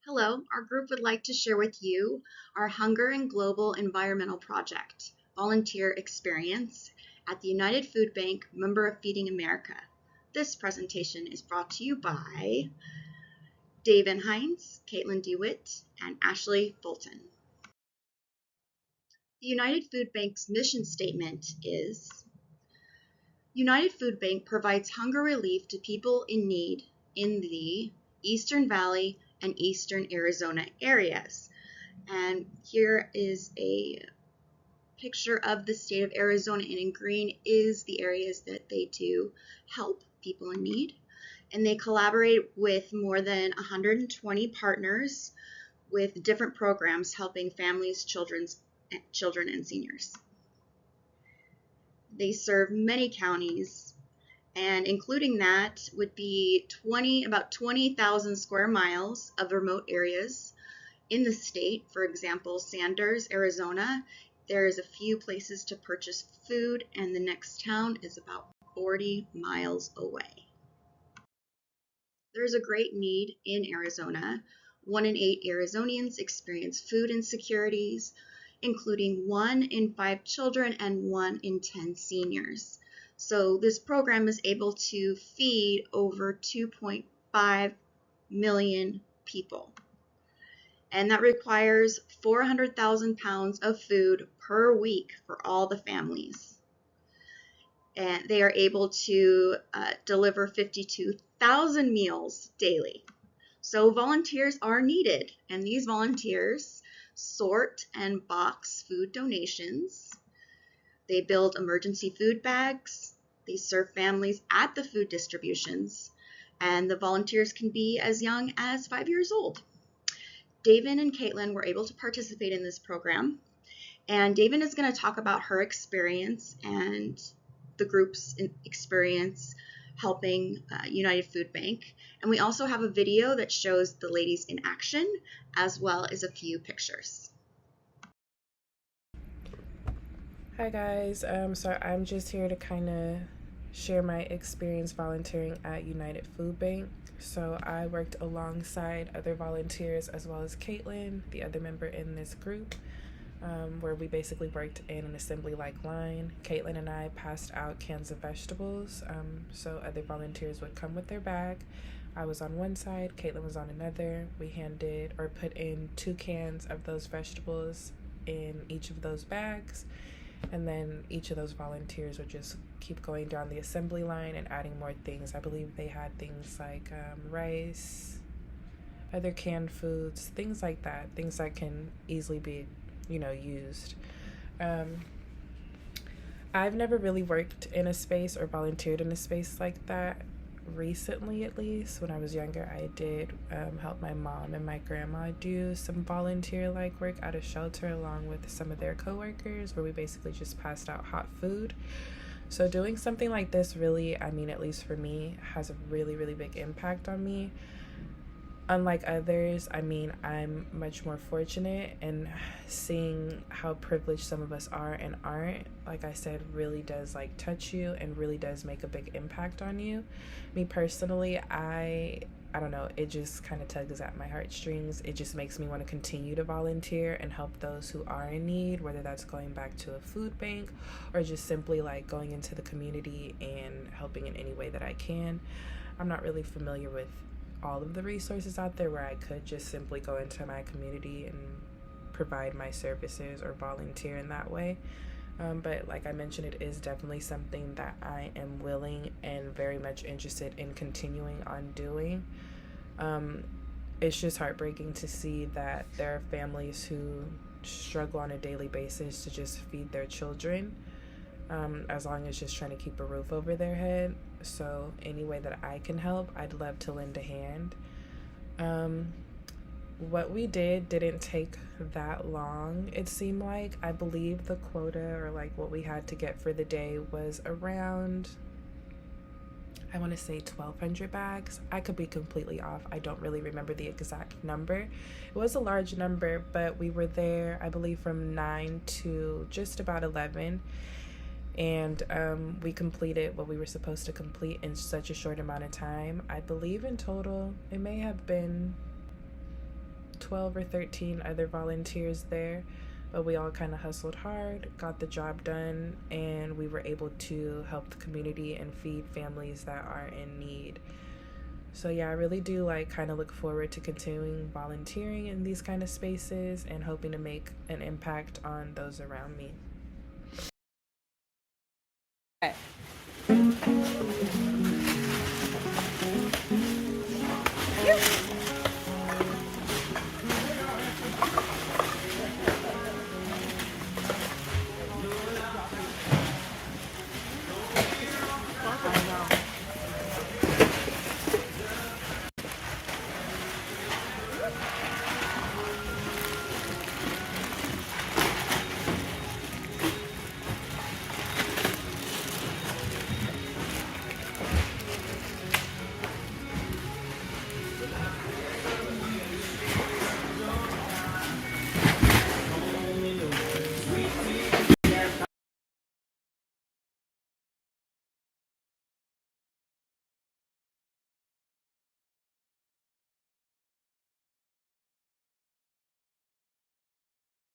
Hello, our group would like to share with you our Hunger and Global Environmental Project volunteer experience at the United Food Bank, member of Feeding America. This presentation is brought to you by Davyn Hinds, Katelyn DeWitt, and Ashley Fulton. The United Food Bank's mission statement is: United Food Bank provides hunger relief to people in need in the Eastern Valley and Eastern Arizona areas. And here is a picture of the state of Arizona, and in green is the areas that they do help people in need. And they collaborate with more than 120 partners with different programs helping families, children, and seniors. They serve many counties, and including that would be about 20,000 square miles of remote areas in the state. For example, Sanders, Arizona, there is a few places to purchase food, and the next town is about 40 miles away. There's a great need in Arizona. 1 in 8 Arizonians experience food insecurities, including 1 in 5 children and 1 in 10 seniors. So this program is able to feed over 2.5 million people. And that requires 400,000 pounds of food per week for all the families. And they are able to deliver 52,000 meals daily. So volunteers are needed, and these volunteers sort and box food donations. They build emergency food bags. They serve families at the food distributions, and the volunteers can be as young as 5 years old. Davyn and Katelyn were able to participate in this program, and Davyn is going to talk about her experience and the group's experience helping United Food Bank. And we also have a video that shows the ladies in action, as well as a few pictures. Hi guys, so I'm just here to kind of share my experience volunteering at United Food Bank. So I worked alongside other volunteers as well as Katelyn, the other member in this group, where we basically worked in an assembly-like line. Katelyn and I passed out cans of vegetables, so other volunteers would come with their bag. I was on one side, Katelyn was on another. We handed or put in 2 cans of those vegetables in each of those bags, and then each of those volunteers would just keep going down the assembly line and adding more things. I believe they had things like rice, other canned foods, things like that, things that can easily be used. I've never really worked in a space or volunteered in a space like that recently. At least when I was younger, I did help my mom and my grandma do some volunteer like work at a shelter along with some of their coworkers, where we basically just passed out hot food. So doing something like this really, at least for me, has a really big impact on me. Unlike others, I'm much more fortunate, and seeing how privileged some of us are and aren't, like I said, really does touch you and really does make a big impact on you. Me personally, I don't know, it just kind of tugs at my heartstrings. It just makes me want to continue to volunteer and help those who are in need, whether that's going back to a food bank or just simply going into the community and helping in any way that I can. I'm not really familiar with all of the resources out there where I could just simply go into my community and provide my services or volunteer in that way. But like I mentioned, it is definitely something that I am willing and very much interested in continuing on doing. It's just heartbreaking to see that there are families who struggle on a daily basis to just feed their children, as long as just trying to keep a roof over their head. So any way that I can help, I'd love to lend a hand. What we didn't take that long, it seemed like. I believe the quota, or what we had to get for the day, was around, I want to say 1,200 bags. I could be completely off. I don't really remember the exact number. It was a large number, but we were there, I believe, from 9 to just about 11. And we completed what we were supposed to complete in such a short amount of time. I believe in total, it may have been 12 or 13 other volunteers there, but we all kind of hustled hard, got the job done, and we were able to help the community and feed families that are in need. So yeah, I really do like kind of look forward to continuing volunteering in these kind of spaces and hoping to make an impact on those around me.